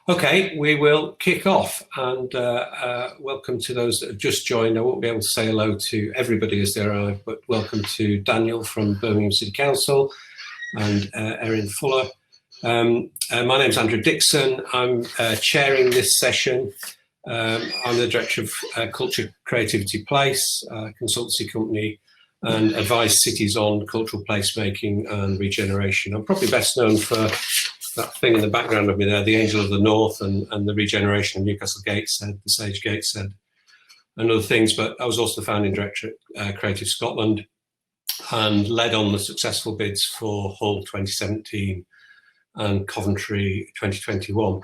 Okay, we will kick off, and welcome to those that have just joined. I won't be able to say hello to everybody as they arrive, but welcome to Daniel from Birmingham City Council and Erin Fuller. My name's Andrew Dixon. I'm chairing this session. I'm the Director of Culture Creativity Place, consultancy company, and advise cities on cultural placemaking and regeneration. I'm probably best known for that thing in the background of me there, the Angel of the North and the regeneration of Newcastle Gateshead, the Sage Gateshead, and other things. But I was also the founding director at Creative Scotland and led on the successful bids for Hull 2017 and Coventry 2021.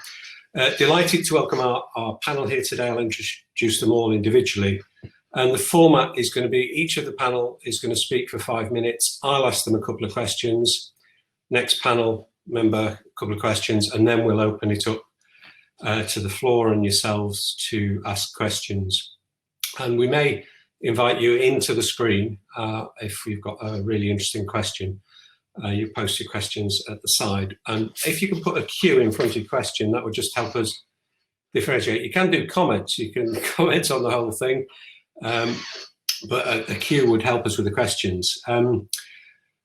Delighted to welcome our panel here today. I'll introduce them all individually. And the format is going to be, each of the panel is going to speak for 5 minutes. I'll ask them a couple of questions. Next panel member, a couple of questions, and then we'll open it up to the floor and yourselves to ask questions. And we may invite you into the screen if you've got a really interesting question. You post your questions at the side. And if you can put a Q in front of your question, that would just help us differentiate. You can do comments, you can comment on the whole thing, but a Q would help us with the questions.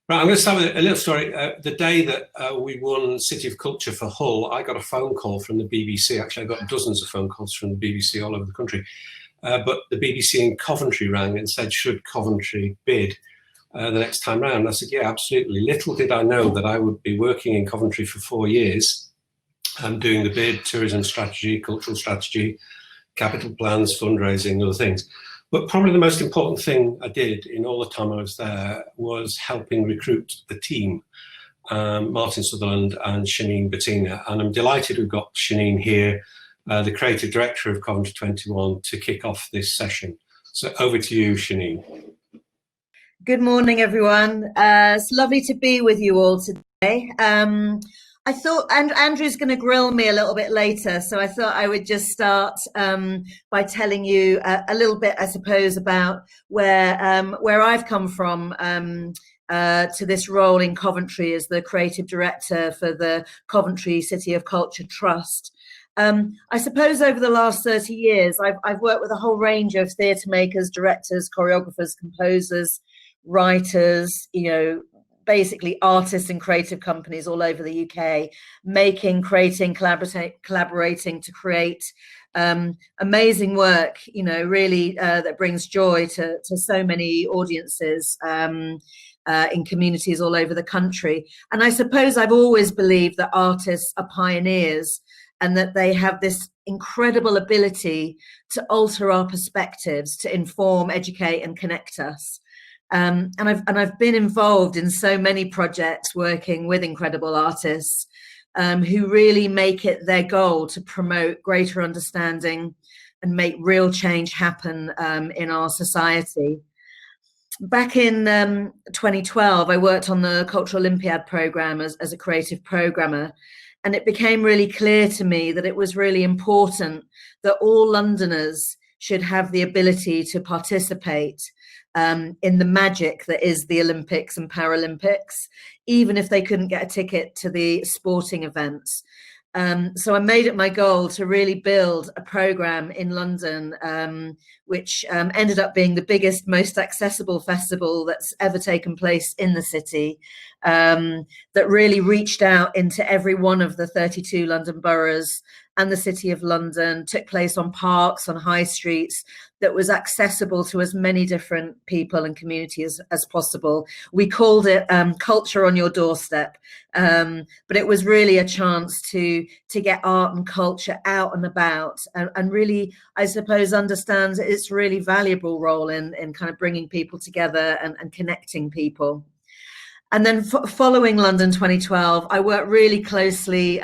Right, I'm going to start with a little story. The day that we won City of Culture for Hull, I got a phone call from the BBC. Actually, I got dozens of phone calls from the BBC all over the country. But the BBC in Coventry rang and said, should Coventry bid the next time round? And I said, yeah, absolutely. Little did I know that I would be working in Coventry for 4 years and doing the bid, tourism strategy, cultural strategy, capital plans, fundraising, other things. But probably the most important thing I did in all the time I was there was helping recruit the team, Martin Sutherland and Chenine Bhathena. And I'm delighted we've got Chenine here, the creative director of Coventry 21, to kick off this session. So over to you, Chenine. Good morning, everyone. It's lovely to be with you all today. I thought, and Andrew's going to grill me a little bit later, so I thought I would just start by telling you a little bit, I suppose, about where I've come from to this role in Coventry as the creative director for the Coventry City of Culture Trust. I suppose over the last 30 years, I've worked with a whole range of theatre makers, directors, choreographers, composers, writers, basically artists and creative companies all over the UK, creating, collaborating to create amazing work, really that brings joy to so many audiences in communities all over the country. And I suppose I've always believed that artists are pioneers and that they have this incredible ability to alter our perspectives, to inform, educate and connect us. And I've been involved in so many projects working with incredible artists who really make it their goal to promote greater understanding and make real change happen in our society. Back in 2012, I worked on the Cultural Olympiad programme as a creative programmer, and it became really clear to me that it was really important that all Londoners should have the ability to participate in the magic that is the Olympics and Paralympics, even if they couldn't get a ticket to the sporting events. So I made it my goal to really build a programme in London, which ended up being the biggest, most accessible festival that's ever taken place in the city, that really reached out into every one of the 32 London boroughs and the City of London, took place on parks, on high streets, that was accessible to as many different people and communities as possible. We called it Culture on Your Doorstep, but it was really a chance to get art and culture out and about, and really, I suppose, understands its really valuable role in kind of bringing people together and connecting people. And then following London 2012, I worked really closely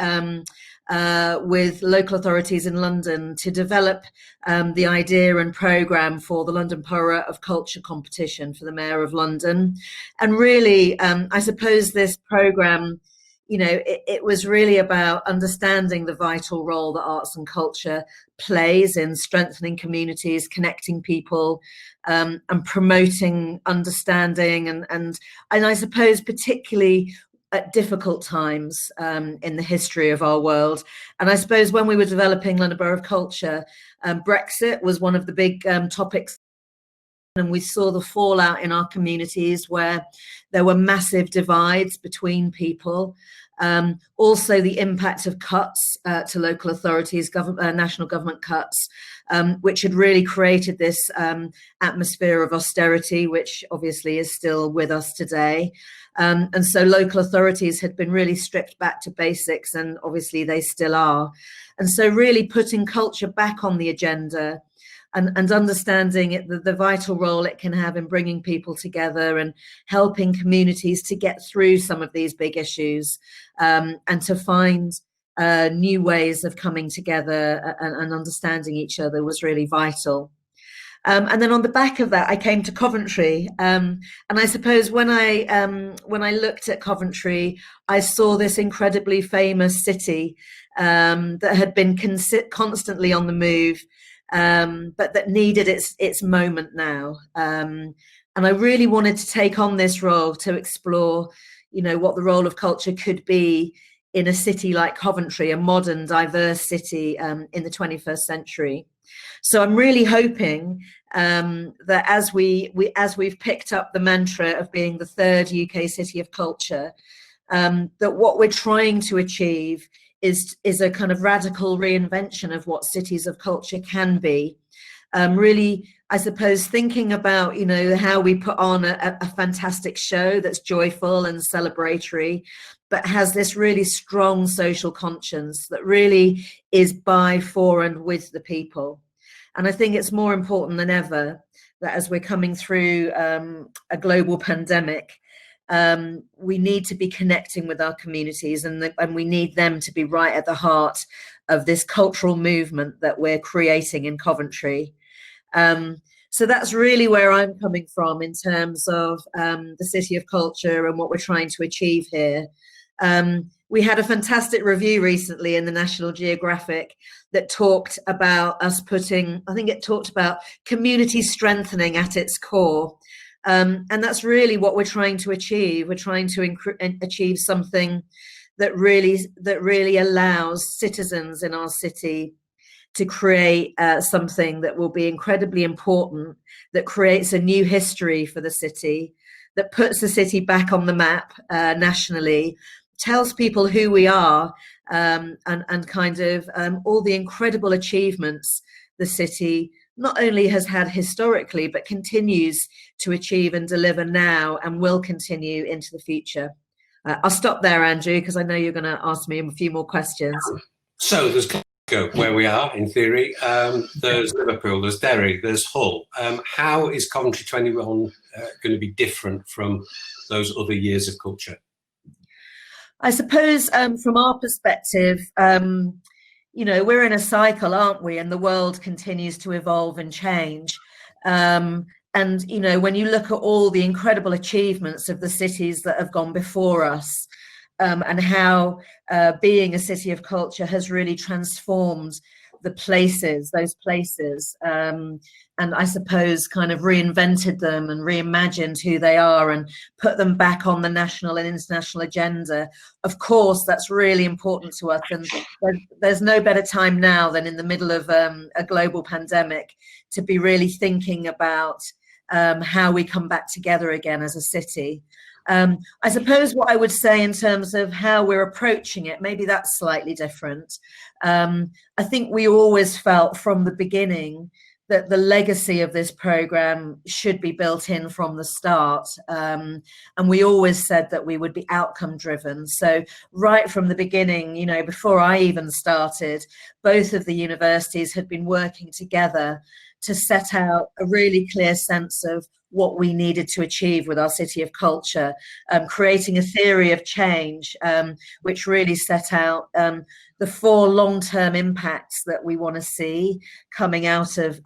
with local authorities in London to develop the idea and programme for the London Borough of Culture competition for the Mayor of London. And really, I suppose this programme, it was really about understanding the vital role that arts and culture plays in strengthening communities, connecting people, and promoting understanding, and I suppose particularly at difficult times in the history of our world. And I suppose when we were developing London Borough of Culture, Brexit was one of the big topics. And we saw the fallout in our communities where there were massive divides between people. Also the impact of cuts to local authorities, national government cuts, which had really created this atmosphere of austerity, which obviously is still with us today. And so local authorities had been really stripped back to basics, and obviously they still are. And so really putting culture back on the agenda and understanding the vital role it can have in bringing people together and helping communities to get through some of these big issues, and to find new ways of coming together and understanding each other was really vital. And then on the back of that, I came to Coventry, and I suppose when I looked at Coventry, I saw this incredibly famous city that had been constantly on the move, but that needed its moment now. And I really wanted to take on this role to explore, what the role of culture could be in a city like Coventry, a modern, diverse city in the 21st century. So I'm really hoping that as we've picked up the mantra of being the third UK city of culture, that what we're trying to achieve is a kind of radical reinvention of what cities of culture can be. Really, I suppose, thinking about, how we put on a fantastic show that's joyful and celebratory, but has this really strong social conscience that really is by, for, and with the people. And I think it's more important than ever that as we're coming through a global pandemic, we need to be connecting with our communities, and we need them to be right at the heart of this cultural movement that we're creating in Coventry. So that's really where I'm coming from in terms of the City of Culture and what we're trying to achieve here. We had a fantastic review recently in the National Geographic that talked about us talked about community strengthening at its core. And that's really what we're trying to achieve. We're trying to achieve something that really allows citizens in our city to create something that will be incredibly important, that creates a new history for the city, that puts the city back on the map nationally, tells people who we are, and kind of all the incredible achievements the city not only has had historically, but continues to achieve and deliver now and will continue into the future. I'll stop there, Andrew, because I know you're going to ask me a few more questions. So there's Glasgow, where we are, in theory. There's Liverpool, there's Derry, there's Hull. How is Coventry 21 going to be different from those other years of culture? I suppose from our perspective, we're in a cycle, aren't we? And the world continues to evolve and change. And, when you look at all the incredible achievements of the cities that have gone before us, and how being a city of culture has really transformed those places, and I suppose kind of reinvented them and reimagined who they are and put them back on the national and international agenda. Of course, that's really important to us, and there's no better time now than in the middle of a global pandemic to be really thinking about how we come back together again as a city. I suppose what I would say in terms of how we're approaching it, maybe that's slightly different. I think we always felt from the beginning that the legacy of this program should be built in from the start. And we always said that we would be outcome driven. So right from the beginning, before I even started, both of the universities had been working together to set out a really clear sense of what we needed to achieve with our City of Culture, creating a theory of change, which really set out the 4 long-term impacts that we want to see coming out of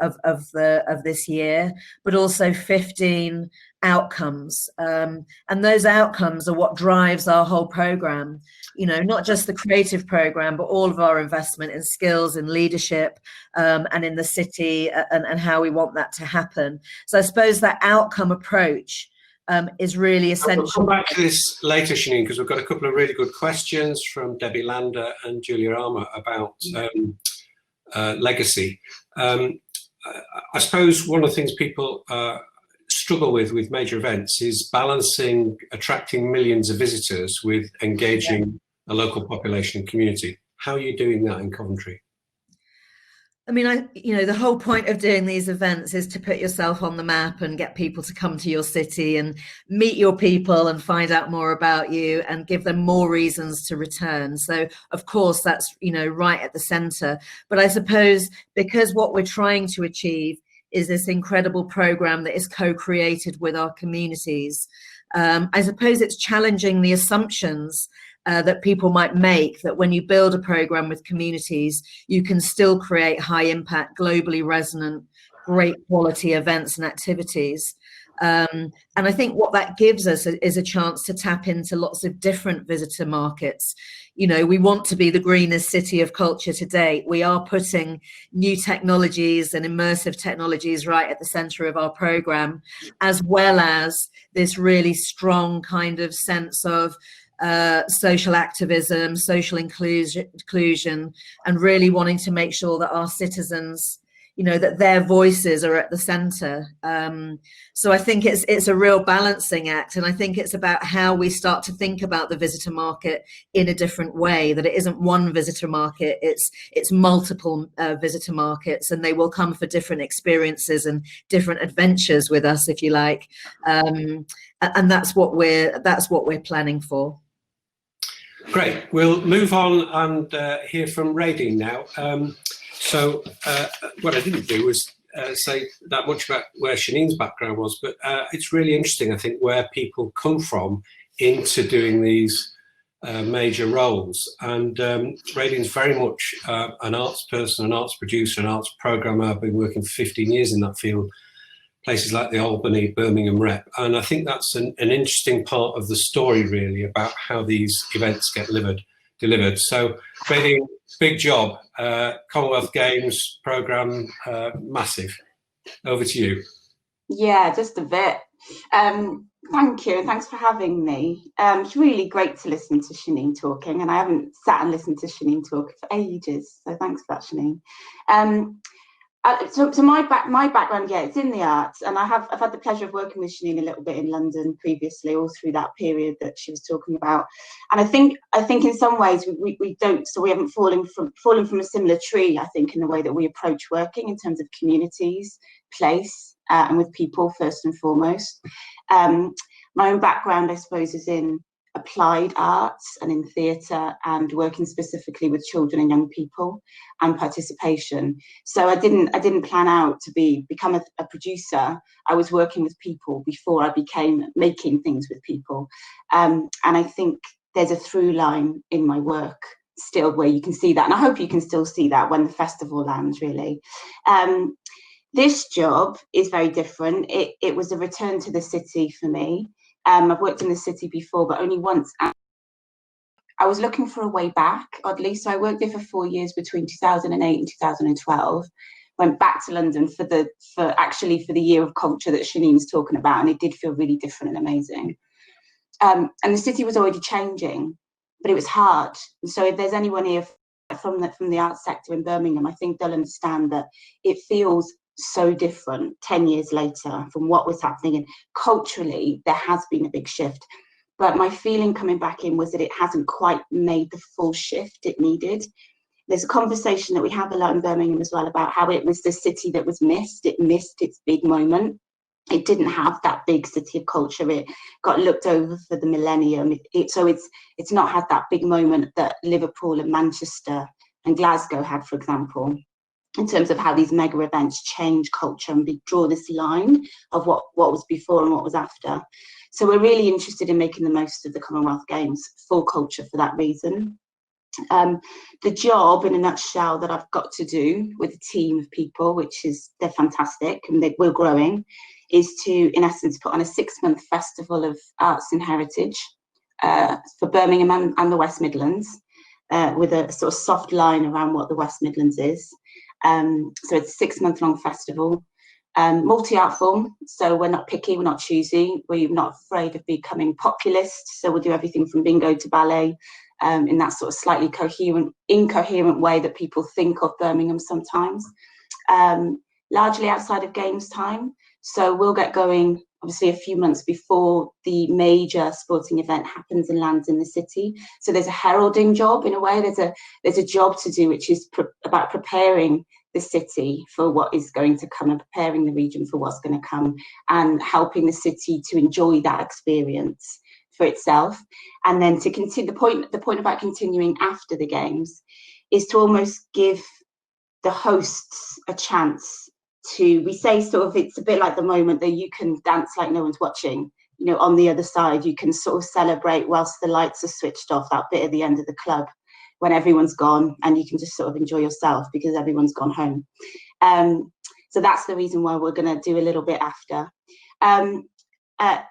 this year, but also 15 outcomes. And those outcomes are what drives our whole program, not just the creative program, but all of our investment in skills and leadership, and in the city, and how we want that to happen. So I suppose that outcome approach is really essential. We'll come back to this later, Chenine, because we've got a couple of really good questions from Debbie Lander and Julia Armour about legacy. I suppose one of the things people struggle with major events is balancing attracting millions of visitors with engaging a local population and community. How are you doing that in Coventry? I mean, the whole point of doing these events is to put yourself on the map and get people to come to your city and meet your people and find out more about you and give them more reasons to return. So, of course, that's, right at the centre. But I suppose because what we're trying to achieve is this incredible programme that is co-created with our communities, I suppose it's challenging the assumptions that people might make, that when you build a program with communities, you can still create high impact, globally resonant, great quality events and activities. And I think what that gives us is a chance to tap into lots of different visitor markets. We want to be the greenest city of culture to date. We are putting new technologies and immersive technologies right at the center of our program, as well as this really strong kind of sense of social activism, social inclusion, and really wanting to make sure that our citizens, that their voices are at the center. So I think it's a real balancing act, and I think it's about how we start to think about the visitor market in a different way, that it isn't one visitor market, it's multiple visitor markets, and they will come for different experiences and different adventures with us, if you like. And that's what we're planning for. Great. We'll move on and hear from Raidene now. So what I didn't do was say that much about where Chenine's background was, but it's really interesting, I think, where people come from into doing these major roles. And Raidene's very much an arts person, an arts producer, an arts programmer. I've been working for 15 years in that field, places like the Albany, Birmingham Rep. And I think that's an interesting part of the story, really, about how these events get delivered. So, Raidene, big job. Commonwealth Games programme, massive. Over to you. Yeah, just a bit. Thank you, and thanks for having me. It's really great to listen to Chenine talking, and I haven't sat and listened to Chenine talk for ages, so thanks for that, Chenine. So my background, yeah, it's in the arts, and I've had the pleasure of working with Chenine a little bit in London previously, all through that period that she was talking about. And I think in some ways we haven't fallen from a similar tree, I think, in the way that we approach working in terms of communities, place, and with people first and foremost. My own background, I suppose, is in applied arts and in theatre, and working specifically with children and young people and participation. So I didn't plan out to become a producer. I was working with people before I became making things with people. And I think there's a through line in my work still where you can see that, and I hope you can still see that when the festival lands, really. This job is very different. It was a return to the city for me. I've worked in the city before, but only once. I was looking for a way back, oddly. So I worked there for 4 years between 2008 and 2012. Went back to London for the year of culture that Chenine's talking about, and it did feel really different and amazing. And the city was already changing, but it was hard. And so if there's anyone here from the arts sector in Birmingham, I think they'll understand that it feels so different 10 years later from what was happening, and culturally there has been a big shift, but my feeling coming back in was that it hasn't quite made the full shift it needed. There's a conversation that we have a lot in Birmingham as well about how it was the city that was missed. It missed its big moment. It didn't have that big city of culture. It got looked over for the millennium. So it's not had that big moment that Liverpool and Manchester and Glasgow had, for example, in terms of how these mega events change culture and draw this line of what was before and what was after. So we're really interested in making the most of the Commonwealth Games for culture for that reason. The job, in a nutshell, that I've got to do with a team of people, they're fantastic and we're growing, is to, in essence, put on a 6-month festival of arts and heritage for Birmingham and the West Midlands, with a sort of soft line around what the West Midlands is. So it's a 6-month long festival. multi-art form, so we're not picky, we're not choosy, we're not afraid of becoming populist, so we'll do everything from bingo to ballet, in that sort of slightly incoherent way that people think of Birmingham sometimes. Largely outside of games time, so we'll get going obviously a few months before the major sporting event happens and lands in the city. So there's a heralding job in a way, there's a job to do which is about preparing the city for what is going to come and preparing the region for what's going to come and helping the city to enjoy that experience for itself. And then to continue, the point about continuing after the games is to almost give the hosts a chance to, we say sort of, it's a bit like the moment that you can dance like no one's watching, you know, on the other side, you can sort of celebrate whilst the lights are switched off, that bit at the end of the club when everyone's gone, and you can just sort of enjoy yourself because everyone's gone home. So that's the reason why we're going to do a little bit after.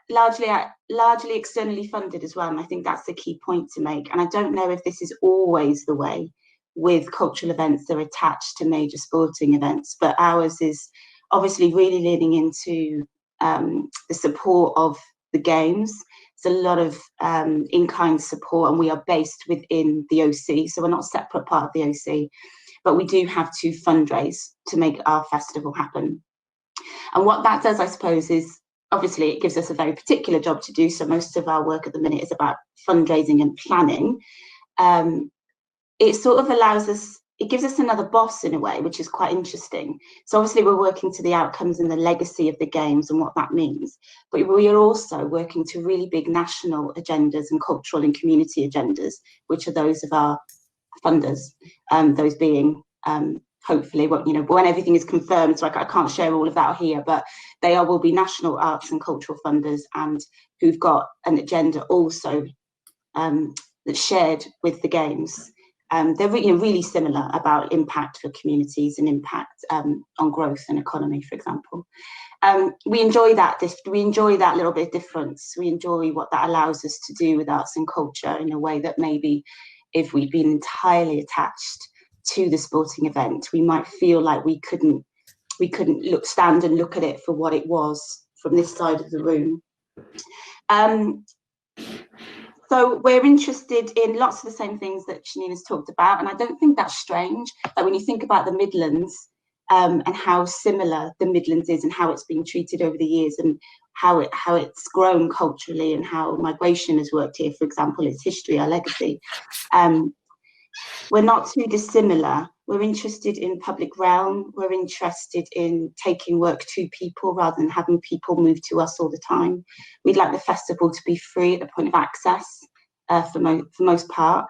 Largely externally funded as well, and I think that's the key point to make. And I don't know if this is always the way with cultural events that are attached to major sporting events, but ours is obviously really leaning into the support of the games. There's a lot of in-kind support, and we are based within the OC, so we're not a separate part of the OC, but we do have to fundraise to make our festival happen. And what that does, I suppose, is obviously it gives us a very particular job to do, so most of our work at the minute is about fundraising and planning. It sort of allows us, it gives us another boss in a way, which is quite interesting. So obviously we're working to the outcomes and the legacy of the games and what that means, but we are also working to really big national agendas and cultural and community agendas, which are those of our funders, those being hopefully, you know, when everything is confirmed, so I can't share all of that here, but they will be national arts and cultural funders, and who've got an agenda also that's shared with the games. They're really similar about impact for communities and impact on growth and economy, for example. We enjoy that little bit of difference. We enjoy what that allows us to do with arts and culture in a way that maybe if we'd been entirely attached to the sporting event, we might feel like we couldn't stand and look at it for what it was from this side of the room. So we're interested in lots of the same things that Chenine has talked about, and I don't think that's strange. Like when you think about the Midlands and how similar the Midlands is and how it's been treated over the years and how it's grown culturally and how migration has worked here, for example, its history, our legacy. We're not too dissimilar. We're interested in public realm. We're interested in taking work to people rather than having people move to us all the time. We'd like the festival to be free at the point of access for most part.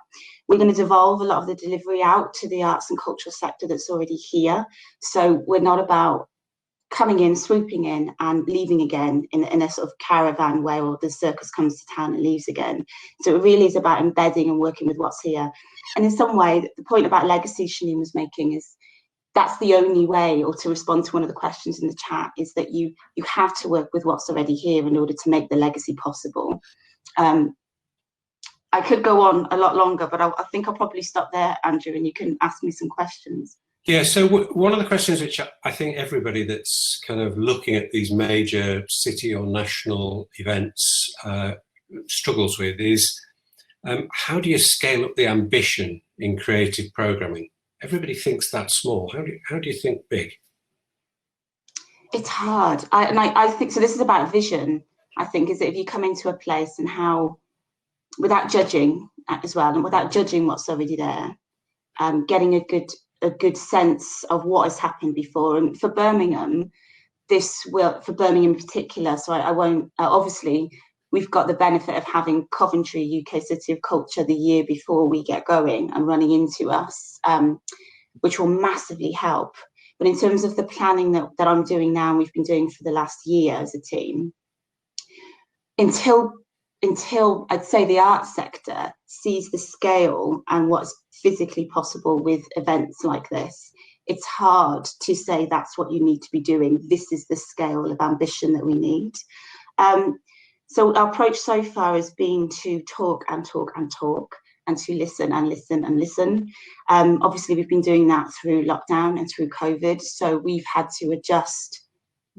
We're going to devolve a lot of the delivery out to the arts and cultural sector that's already here. So we're not about coming in, swooping in and leaving again in a sort of caravan way, or the circus comes to town and leaves again. So it really is about embedding and working with what's here. And in some way, the point about legacy Chenine was making is that's the only way, or to respond to one of the questions in the chat, is that you have to work with what's already here in order to make the legacy possible. I could go on a lot longer, but I think I'll probably stop there, Andrew, and you can ask me some questions. Yeah, so one of the questions which I think everybody that's kind of looking at these major city or national events struggles with is how do you scale up the ambition in creative programming? Everybody thinks that's small. How do you think big? It's hard. I think, so this is about vision, I think, is that if you come into a place and how, without judging as well, and without judging what's already there, getting a good sense of what has happened before. And for Birmingham, for Birmingham in particular, so I won't, obviously, we've got the benefit of having Coventry, UK City of Culture, the year before we get going and running into us, which will massively help. But in terms of the planning that I'm doing now, and we've been doing for the last year as a team, until I'd say the arts sector sees the scale and what's physically possible with events like this, it's hard to say that's what you need to be doing. This is the scale of ambition that we need. So our approach so far has been to talk and talk and talk, and to listen and listen and listen. Obviously, we've been doing that through lockdown and through COVID, so we've had to adjust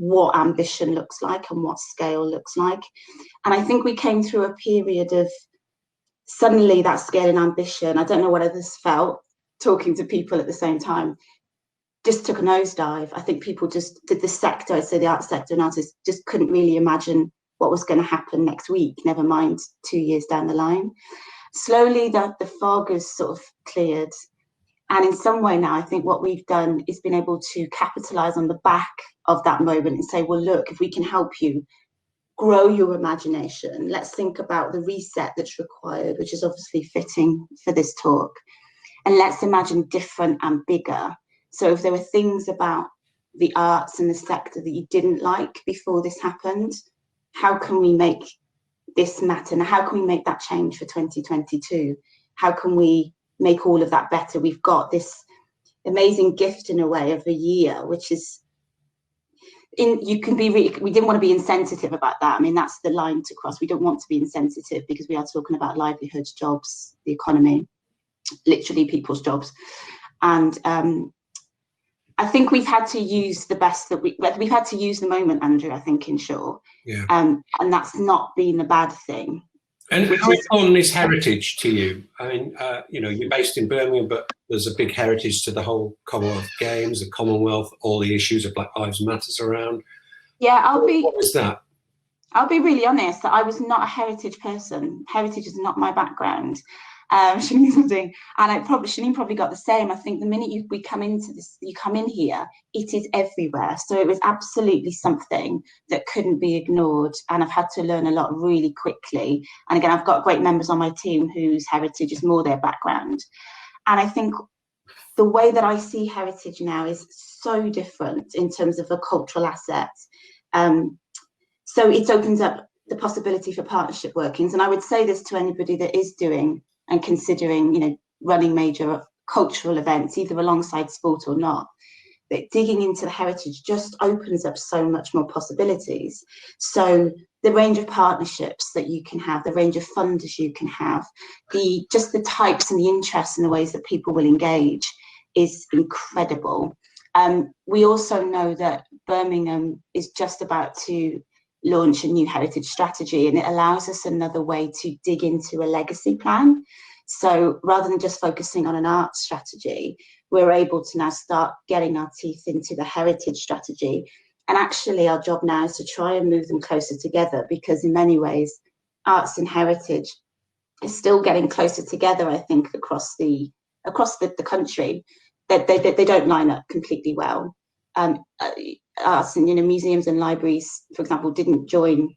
what ambition looks like and what scale looks like. And I think we came through a period of suddenly that scale and ambition, I don't know what others felt, talking to people at the same time, just took a nosedive. I think people just did the sector, I'd say the art sector and artists just couldn't really imagine what was going to happen next week, never mind 2 years down the line. Slowly the fog has sort of cleared. And in some way now, I think what we've done is been able to capitalize on the back of that moment and say, well, look, if we can help you grow your imagination, let's think about the reset that's required, which is obviously fitting for this talk. And let's imagine different and bigger. So if there were things about the arts and the sector that you didn't like before this happened, how can we make this matter? And how can we make that change for 2022? How can we make all of that better? We've got this amazing gift in a way of a year, which is, we didn't want to be insensitive about that. I mean, that's the line to cross. We don't want to be insensitive because we are talking about livelihoods, jobs, the economy, literally people's jobs. And I think we've had to use the best that we've had to use the moment, Andrew, I think, in short. Yeah. And that's not been a bad thing. And how important is heritage to you? I mean, you're based in Birmingham, but there's a big heritage to the whole Commonwealth Games, the Commonwealth, all the issues of Black Lives Matters around. Yeah, what was that? I'll be really honest, that I was not a heritage person. Heritage is not my background. Chenine's nodding, and Chenine probably got the same. I think the minute you come in here, it is everywhere. So it was absolutely something that couldn't be ignored, and I've had to learn a lot really quickly. And again, I've got great members on my team whose heritage is more their background. And I think the way that I see heritage now is so different in terms of a cultural asset. So it opens up the possibility for partnership workings. And I would say this to anybody that is doing and considering, running major cultural events, either alongside sport or not, that digging into the heritage just opens up so much more possibilities. So the range of partnerships that you can have, the range of funders you can have, just the types and the interests and the ways that people will engage is incredible. We also know that Birmingham is just about to launch a new heritage strategy, and it allows us another way to dig into a legacy plan. So rather than just focusing on an art strategy, we're able to now start getting our teeth into the heritage strategy. And actually our job now is to try and move them closer together, because in many ways arts and heritage is still getting closer together, I think, across the country. They don't line up completely well. Arts and museums and libraries, for example, didn't join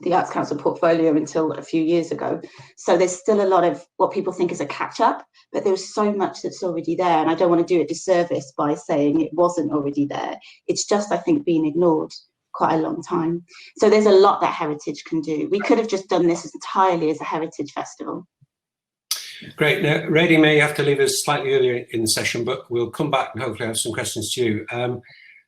the Arts Council portfolio until a few years ago. So there's still a lot of what people think is a catch up, but there's so much that's already there. And I don't want to do a disservice by saying it wasn't already there. It's just, I think, been ignored quite a long time. So there's a lot that heritage can do. We could have just done this entirely as a heritage festival. Great. Now, Raidene may have to leave us slightly earlier in the session, but we'll come back and hopefully have some questions to you.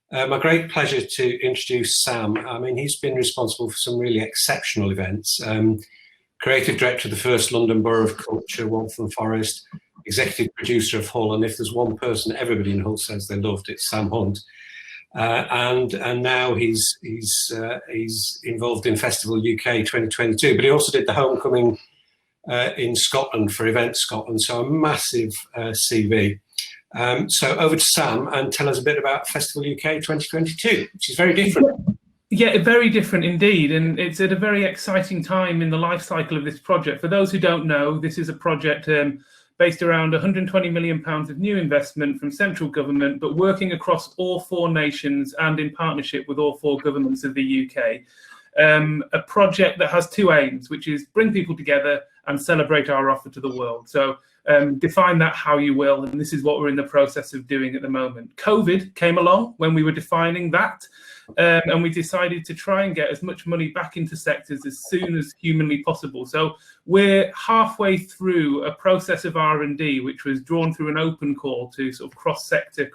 My great pleasure to introduce Sam. I mean, he's been responsible for some really exceptional events. Creative director of the first London Borough of Culture, Waltham Forest, executive producer of Hull, and if there's one person everybody in Hull says they loved, it's Sam Hunt. And now he's involved in Festival UK 2022, but he also did the Homecoming in Scotland for Event Scotland, so a massive CV. So over to Sam and tell us a bit about Festival UK 2022, which is very different. Yeah, very different indeed, and it's at a very exciting time in the life cycle of this project. For those who don't know, this is a project based around £120 million of new investment from central government, but working across all 4 nations and in partnership with all 4 governments of the UK. A project that has 2 aims, which is bring people together and celebrate our offer to the world. So define that how you will, and this is what we're in the process of doing at the moment. COVID came along when we were defining that, and we decided to try and get as much money back into sectors as soon as humanly possible. So we're halfway through a process of R&D, which was drawn through an open call to sort of cross-sector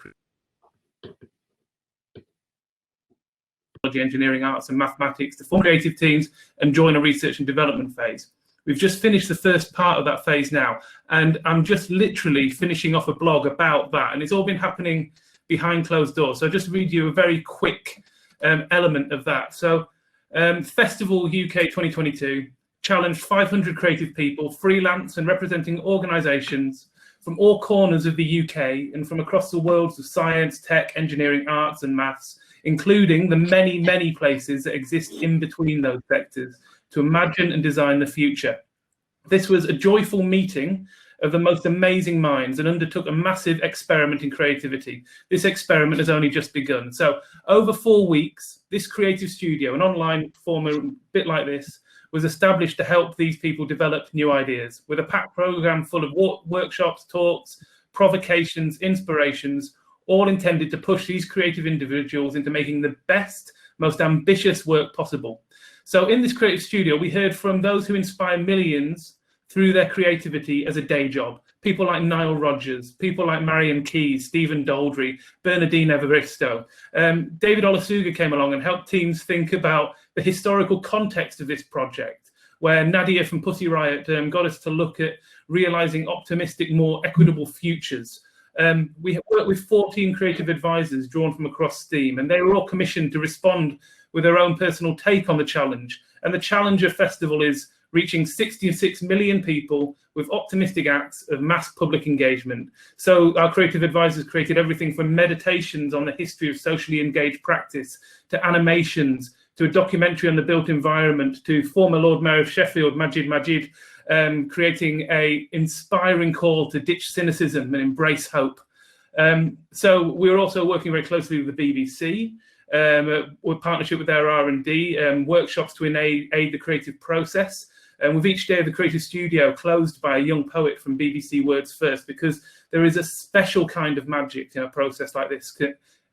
engineering, arts and mathematics to form creative teams and join a research and development phase. We've just finished the first part of that phase now, and I'm just literally finishing off a blog about that, and it's all been happening behind closed doors. So I'll just read you a very quick element of that. So Festival UK 2022 challenged 500 creative people, freelance and representing organisations from all corners of the UK and from across the worlds of science, tech, engineering, arts and maths, including the many, many places that exist in between those sectors, to imagine and design the future. This was a joyful meeting of the most amazing minds and undertook a massive experiment in creativity. This experiment has only just begun. So over 4 weeks, this creative studio, an online format a bit like this, was established to help these people develop new ideas, with a packed program full of workshops, talks, provocations, inspirations, all intended to push these creative individuals into making the best, most ambitious work possible. So in this creative studio, we heard from those who inspire millions through their creativity as a day job. People like Nile Rodgers, people like Marion Keyes, Stephen Daldry, Bernardine Evaristo. David Olusoga came along and helped teams think about the historical context of this project, where Nadia from Pussy Riot got us to look at realising optimistic, more equitable futures. We have worked with 14 creative advisors drawn from across STEAM, and they were all commissioned to respond with their own personal take on the challenge. And the challenge of Festival is reaching 66 million people with optimistic acts of mass public engagement. So our creative advisors created everything from meditations on the history of socially engaged practice, to animations, to a documentary on the built environment, to former Lord Mayor of Sheffield, Majid, creating an inspiring call to ditch cynicism and embrace hope. So we're also working very closely with the BBC, with partnership with their R&D, workshops to aid the creative process. And with each day of the creative studio closed by a young poet from BBC Words First, because there is a special kind of magic in a process like this,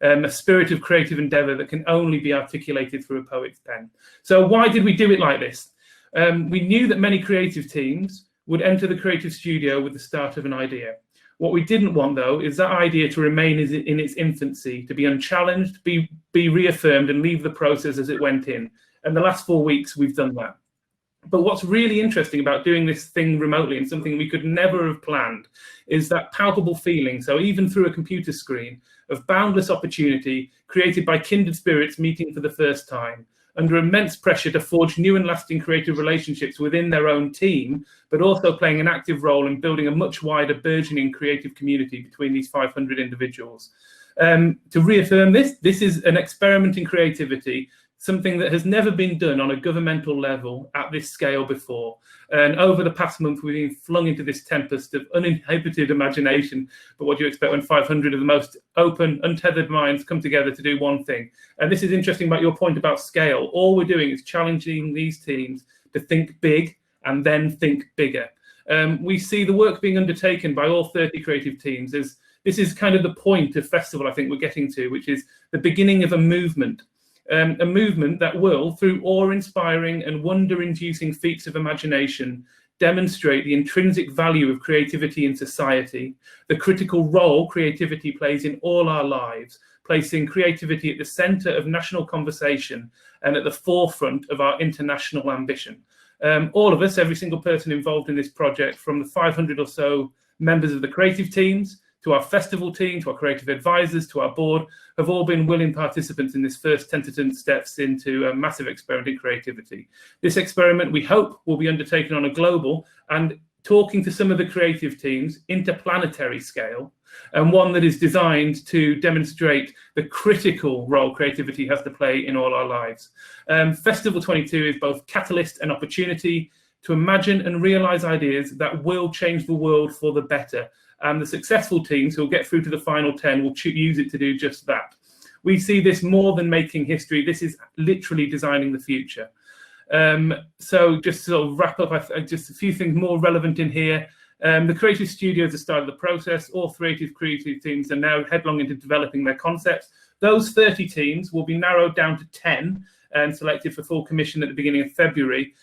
a spirit of creative endeavour that can only be articulated through a poet's pen. So why did we do it like this? We knew that many creative teams would enter the creative studio with the start of an idea. What we didn't want, though, is that idea to remain in its infancy, to be unchallenged, be reaffirmed and leave the process as it went in. And the last 4 weeks, we've done that. But what's really interesting about doing this thing remotely, and something we could never have planned, is that palpable feeling, so even through a computer screen, of boundless opportunity created by kindred spirits meeting for the first time, under immense pressure to forge new and lasting creative relationships within their own team, but also playing an active role in building a much wider, burgeoning creative community between these 500 individuals. To reaffirm this is an experiment in creativity, something that has never been done on a governmental level at this scale before. And over the past month, we've been flung into this tempest of uninhibited imagination. But what do you expect when 500 of the most open, untethered minds come together to do one thing? And this is interesting about your point about scale. All we're doing is challenging these teams to think big and then think bigger. We see the work being undertaken by all 30 creative teams as this is kind of the point of Festival I think we're getting to, which is the beginning of a movement that will, through awe-inspiring and wonder-inducing feats of imagination, demonstrate the intrinsic value of creativity in society, the critical role creativity plays in all our lives, placing creativity at the centre of national conversation and at the forefront of our international ambition. All of us, every single person involved in this project, from the 500 or so members of the creative teams, to our festival team, to our creative advisors, to our board, have all been willing participants in this first tentative steps into a massive experiment in creativity. This experiment, we hope, will be undertaken on a global and, talking to some of the creative teams, interplanetary scale, and one that is designed to demonstrate the critical role creativity has to play in all our lives. Festival 22 is both catalyst and opportunity to imagine and realise ideas that will change the world for the better. And the successful teams who will get through to the final 10 will use it to do just that. We see this more than making history. This is literally designing the future. So just to sort of wrap up, just a few things more relevant in here. The creative studios have started the process. All creative teams are now headlong into developing their concepts. Those 30 teams will be narrowed down to 10 and selected for full commission at the beginning of February.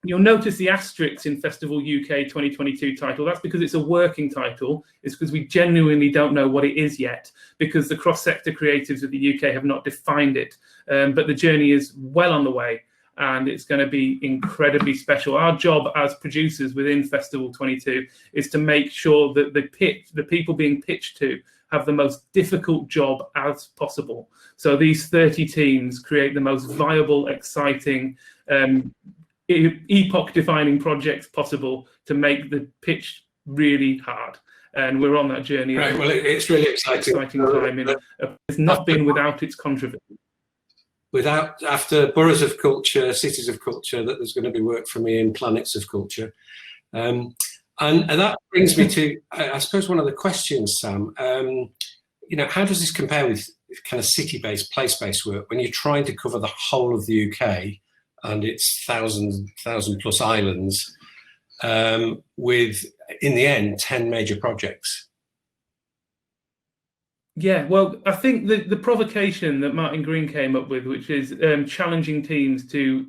You'll notice the asterisks in Festival UK 2022 title. That's because it's a working title. It's because we genuinely don't know what it is yet, because the cross-sector creatives of the UK have not defined it. But the journey is well on the way. and it's going to be incredibly special. Our job as producers within Festival 22 is to make sure that the people being pitched to have the most difficult job as possible. So these 30 teams create the most viable, exciting, epoch-defining projects possible to make the pitch really hard. And we're on that journey. Right, well, it's really exciting time. It's not been without its controversy. After boroughs of culture, cities of culture, that there's going to be work for me in planets of culture. And that brings me to, I suppose, one of the questions, Sam. How does this compare with kind of city-based, place-based work when you're trying to cover the whole of the UK and its thousand plus islands with, in the end, 10 major projects? Yeah, well, I think the provocation that Martin Green came up with, which is challenging teams to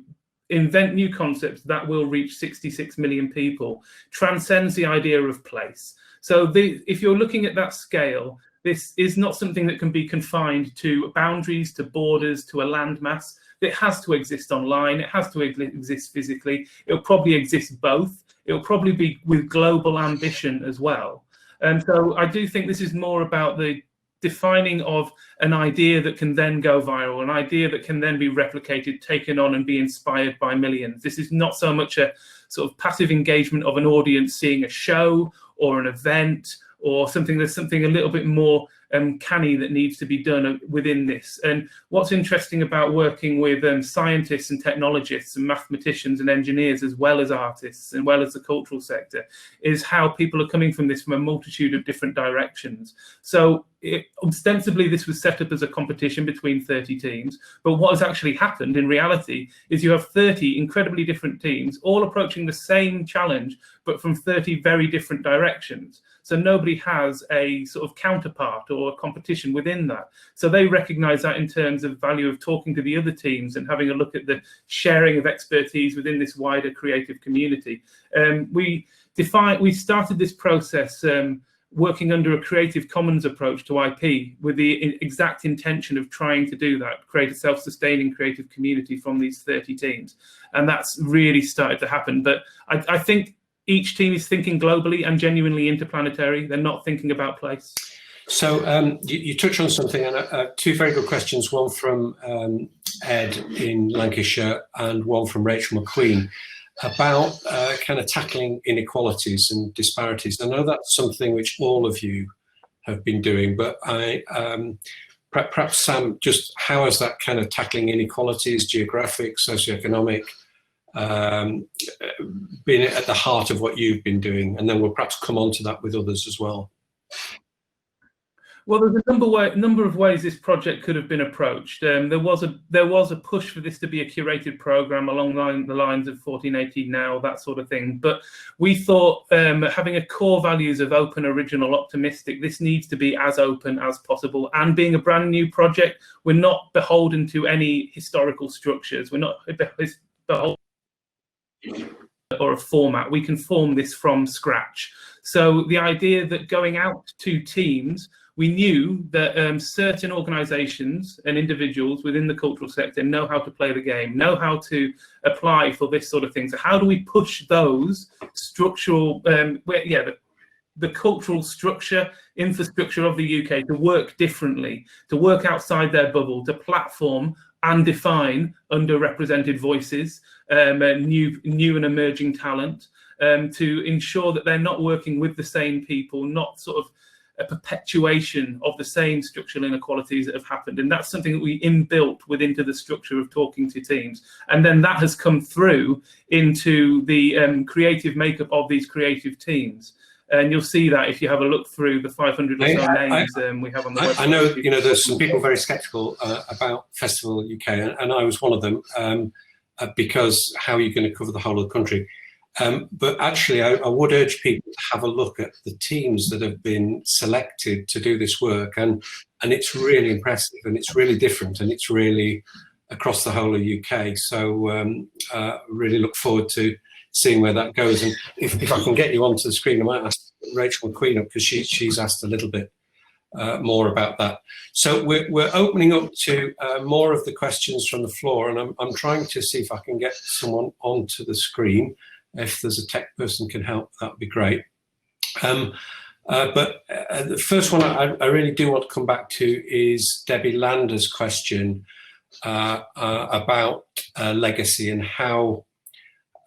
invent new concepts that will reach 66 million people, transcends the idea of place. So if you're looking at that scale, this is not something that can be confined to boundaries, to borders, to a landmass. It has to exist online. It has to exist physically. It'll probably exist both. It'll probably be with global ambition as well. And so I do think this is more about the defining of an idea that can then go viral, an idea that can then be replicated, taken on and be inspired by millions. This is not so much a sort of passive engagement of an audience seeing a show or an event or something. There's something a little bit more canny that needs to be done within this. And what's interesting about working with scientists and technologists and mathematicians and engineers, as well as artists and well as the cultural sector, is how people are coming from this from a multitude of different directions. So ostensibly this was set up as a competition between 30 teams, but what has actually happened in reality is you have 30 incredibly different teams all approaching the same challenge, but from 30 very different directions. So nobody has a sort of counterpart or a competition within that. So they recognize that in terms of value of talking to the other teams and having a look at the sharing of expertise within this wider creative community. We started this process working under a Creative Commons approach to IP with the exact intention of trying to do that, create a self-sustaining creative community from these 30 teams. And that's really started to happen. But I think each team is thinking globally and genuinely interplanetary. They're not thinking about place. So you touch on something, and two very good questions, one from Ed in Lancashire and one from Rachel McQueen, about kind of tackling inequalities and disparities. I know that's something which all of you have been doing, but perhaps Sam, just how has that kind of tackling inequalities, geographic, socioeconomic, been at the heart of what you've been doing? And then we'll perhaps come on to that with others as well. Well, there's a number of ways this project could have been approached. There was a push for this to be a curated program along the lines of 1480 Now, that sort of thing. But we thought, having a core values of open, original, optimistic, this needs to be as open as possible. And being a brand new project, we're not beholden to any historical structures. We're not beholden or a format. We can form this from scratch. So the idea that going out to teams, we knew that certain organisations and individuals within the cultural sector know how to play the game, know how to apply for this sort of thing. So how do we push those structural, the cultural infrastructure of the UK to work differently, to work outside their bubble, to platform and define underrepresented voices, new and emerging talent, to ensure that they're not working with the same people, not sort of a perpetuation of the same structural inequalities that have happened. And that's something that we inbuilt into the structure of talking to teams. And then that has come through into the creative makeup of these creative teams. And you'll see that if you have a look through the 500 or so names we have on the website. I know, there's some people very sceptical about Festival UK, and I was one of them, because how are you going to cover the whole of the country? But actually, I would urge people to have a look at the teams that have been selected to do this work, and it's really impressive, and it's really different, and it's really across the whole of UK. So really look forward to seeing where that goes. And if I can get you onto the screen, I might ask Rachel McQueen up, because she's asked a little bit more about that. So we're opening up to more of the questions from the floor, and I'm trying to see if I can get someone onto the screen. If there's a tech person can help, that would be great. But the first one I really do want to come back to is Debbie Lander's question about legacy and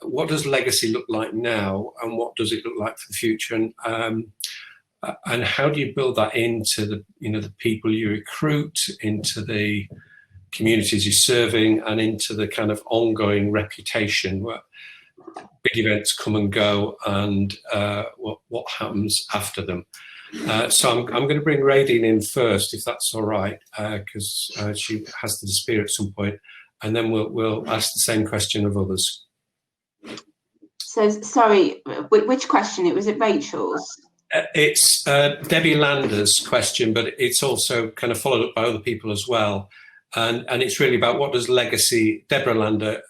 what does legacy look like now, and what does it look like for the future, and how do you build that into the people you recruit, into the communities you're serving, and into the kind of ongoing reputation where big events come and go, and what happens after them. So I'm going to bring Raidene in first, if that's all right, because she has to disappear at some point, and then we'll ask the same question of others. So sorry, which question? Was it Rachel's? It's Debbie Lander's question, but it's also kind of followed up by other people as well, and it's really about what does legacy, Deborah Lander.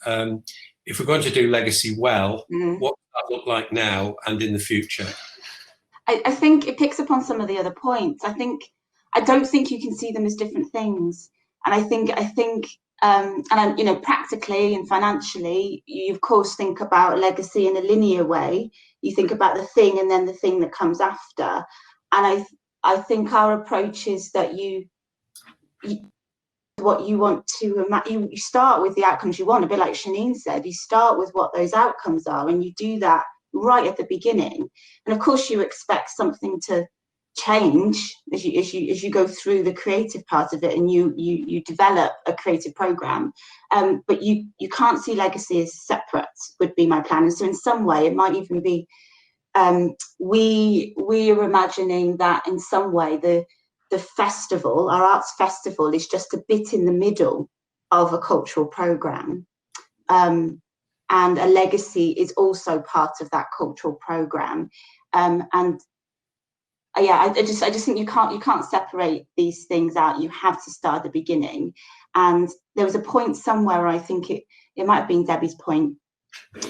If we're going to do legacy well, what does that look like now and in the future? I think it picks up on some of the other points. I don't think you can see them as different things. And I think, practically and financially, you of course think about legacy in a linear way. You think about the thing and then the thing that comes after. And I think our approach is that what you want to, you start with the outcomes you want, a bit like Chenine said, you start with what those outcomes are, and you do that right at the beginning. And of course you expect something to change as you go through the creative part of it, and you develop a creative program, but you can't see legacy as separate, would be my plan. And so in some way it might even be we are imagining that in some way the festival, our arts festival, is just a bit in the middle of a cultural program, and a legacy is also part of that cultural program. I just think you can't separate these things out. You have to start at the beginning. And there was a point somewhere, I think it might have been Debbie's point,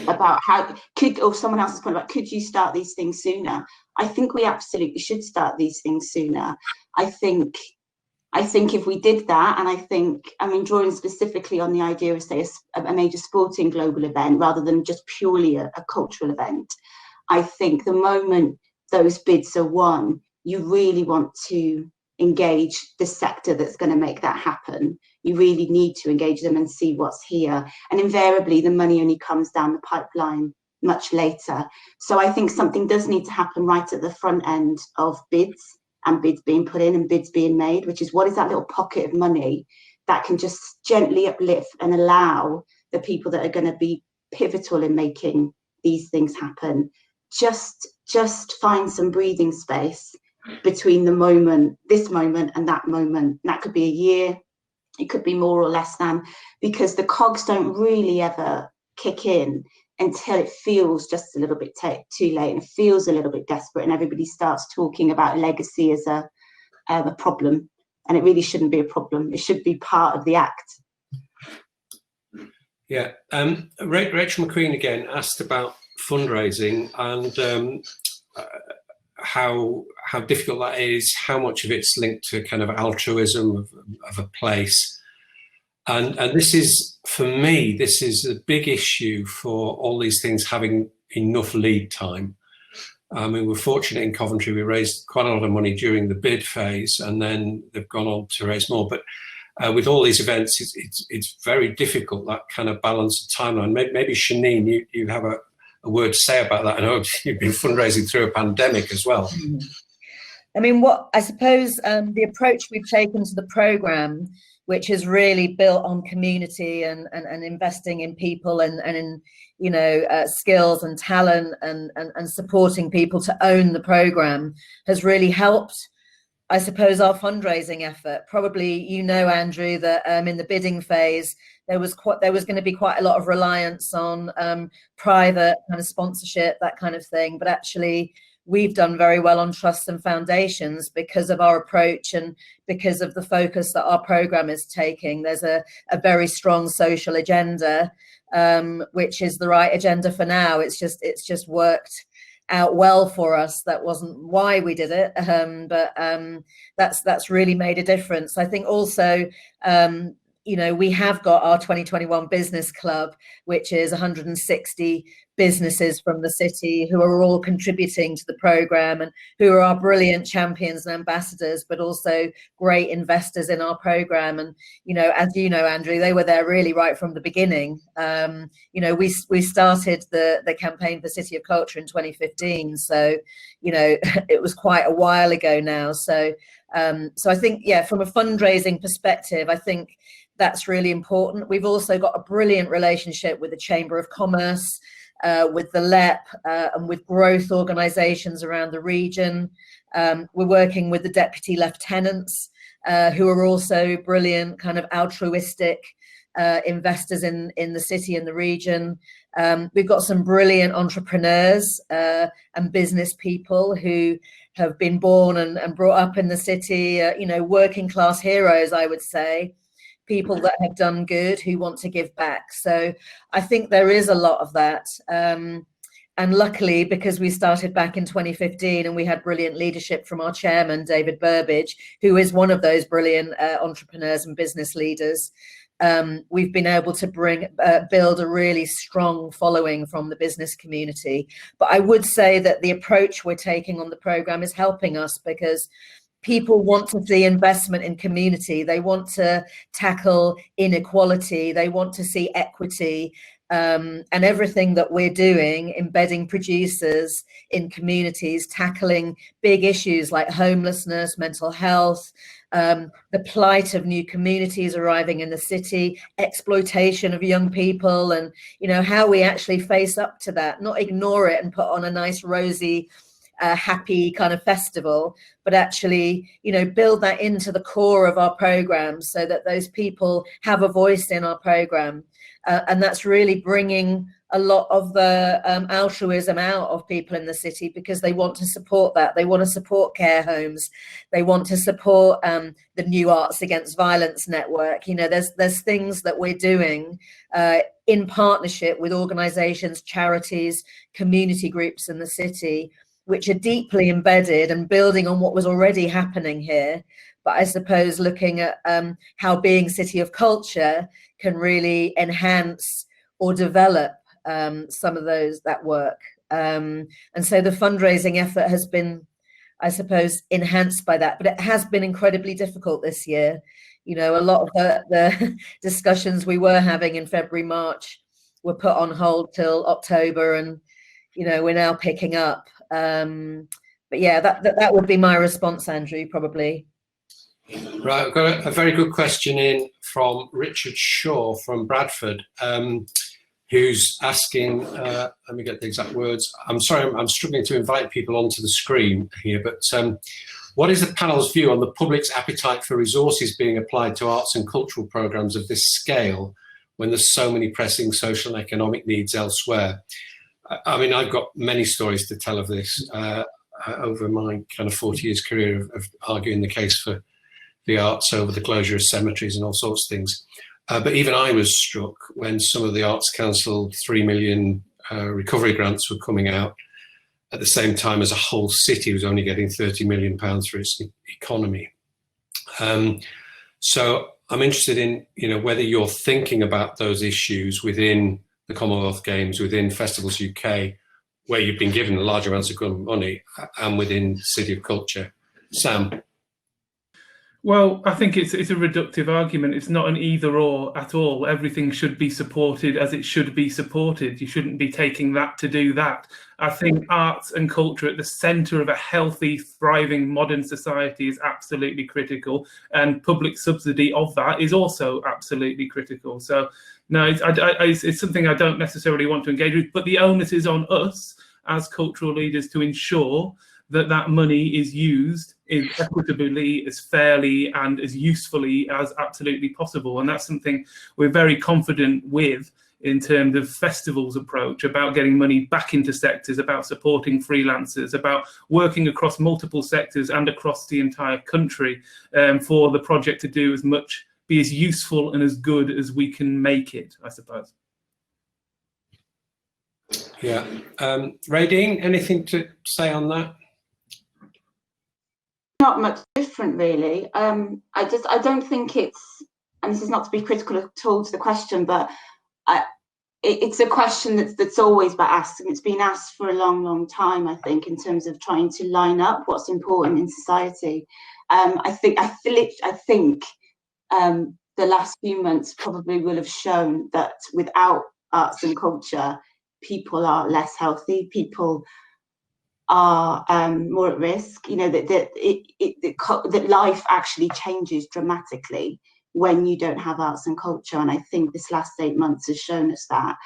about or someone else's point about could you start these things sooner? I think we absolutely should start these things sooner. I think if we did that, and drawing specifically on the idea of, say, a major sporting global event rather than just purely a cultural event, I think the moment those bids are won, you really want to engage the sector that's going to make that happen. You really need to engage them and see what's here. And invariably, the money only comes down the pipeline much later. So I think something does need to happen right at the front end of bids, and bids being put in and bids being made, which is what is that little pocket of money that can just gently uplift and allow the people that are going to be pivotal in making these things happen, just find some breathing space between this moment and that moment. And that could be a year, it could be more or less than, because the cogs don't really ever kick in until it feels just a little bit too late, and it feels a little bit desperate, and everybody starts talking about legacy as a problem, and it really shouldn't be a problem. It should be part of the act. Yeah, Rachel McQueen again asked about fundraising and how difficult that is, how much of it's linked to kind of altruism of a place. And this is, for me, this is a big issue for all these things having enough lead time. I mean, we're fortunate in Coventry, we raised quite a lot of money during the bid phase, and then they've gone on to raise more. But with all these events, it's very difficult, that kind of balance of timeline. Maybe Chenine, you have a word to say about that. I know you've been fundraising through a pandemic as well. I mean, what I suppose the approach we've taken to the programme, which is really built on community and investing in people and in, skills and talent and supporting people to own the programme, has really helped, I suppose, our fundraising effort. Probably, Andrew, that in the bidding phase, there was going to be quite a lot of reliance on private kind of sponsorship, that kind of thing. But actually, we've done very well on trusts and foundations because of our approach and because of the focus that our programme is taking. There's a very strong social agenda, which is the right agenda for now. It's just worked out well for us. That wasn't why we did it, but that's really made a difference. I think also, you know, we have got our 2021 business club, which is 160 businesses from the city who are all contributing to the programme and who are our brilliant champions and ambassadors, but also great investors in our programme. And, you know, as you know, Andrew, they were there really right from the beginning. You know, we started the campaign for City of Culture in 2015. So, you know, it was quite a while ago now. So I think, yeah, from a fundraising perspective, I think that's really important. We've also got a brilliant relationship with the Chamber of Commerce, with the LEP, and with growth organisations around the region. We're working with the deputy lieutenants, who are also brilliant, kind of altruistic investors in the city and the region. We've got some brilliant entrepreneurs and business people who have been born and brought up in the city, you know, working class heroes, I would say. People that have done good, who want to give back. So I think there is a lot of that. And luckily, because we started back in 2015 and we had brilliant leadership from our chairman, David Burbidge, who is one of those brilliant entrepreneurs and business leaders, we've been able to build a really strong following from the business community. But I would say that the approach we're taking on the programme is helping us, because people want to see investment in community. They want to tackle inequality. They want to see equity, and everything that we're doing, embedding producers in communities, tackling big issues like homelessness, mental health, the plight of new communities arriving in the city, exploitation of young people, and, you know, how we actually face up to that, not ignore it and put on a nice rosy happy kind of festival, but actually, you know, build that into the core of our program so that those people have a voice in our program. And that's really bringing a lot of the altruism out of people in the city, because they want to support that. They want to support care homes. They want to support the New Arts Against Violence network. You know, there's things that we're doing in partnership with organisations, charities, community groups in the city, which are deeply embedded and building on what was already happening here. But I suppose looking at how being City of Culture can really enhance or develop some of that work. And so the fundraising effort has been, I suppose, enhanced by that. But it has been incredibly difficult this year. You know, a lot of the discussions we were having in February, March were put on hold till October, and, you know, we're now picking up. But yeah, that would be my response, Andrew, probably. Right, I've got a very good question in from Richard Shaw from Bradford, who's asking, let me get the exact words. I'm sorry, I'm struggling to invite people onto the screen here, but what is the panel's view on the public's appetite for resources being applied to arts and cultural programmes of this scale when there's so many pressing social and economic needs elsewhere? I mean, I've got many stories to tell of this over my kind of 40 years career of arguing the case for the arts over the closure of cemeteries and all sorts of things. But even I was struck when some of the Arts Council 3 million recovery grants were coming out at the same time as a whole city was only getting £30 million for its economy. So I'm interested in, you know, whether you're thinking about those issues within the Commonwealth Games, within Festivals UK, where you've been given large amounts of government money, and within City of Culture. Sam? Well, I think it's a reductive argument. It's not an either or at all. Everything should be supported as it should be supported. You shouldn't be taking that to do that. I think arts and culture at the centre of a healthy, thriving modern society is absolutely critical, and public subsidy of that is also absolutely critical. So no, it's something I don't necessarily want to engage with, but the onus is on us as cultural leaders to ensure that that money is used as equitably, as fairly, and as usefully as absolutely possible. And that's something we're very confident with in terms of festivals' approach, about getting money back into sectors, about supporting freelancers, about working across multiple sectors and across the entire country for the project to do as much, be as useful and as good as we can make it, I suppose. Yeah. Raidene, anything to say on that? Not much different, really. I don't think it's, and this is not to be critical at all to the question, but it's a question that's always been asked, and it's been asked for a long time, I think, in terms of trying to line up what's important in society. I think the last few months probably will have shown that without arts and culture, people are less healthy, people are more at risk. You know, that life actually changes dramatically when you don't have arts and culture, and I think this last 8 months has shown us that.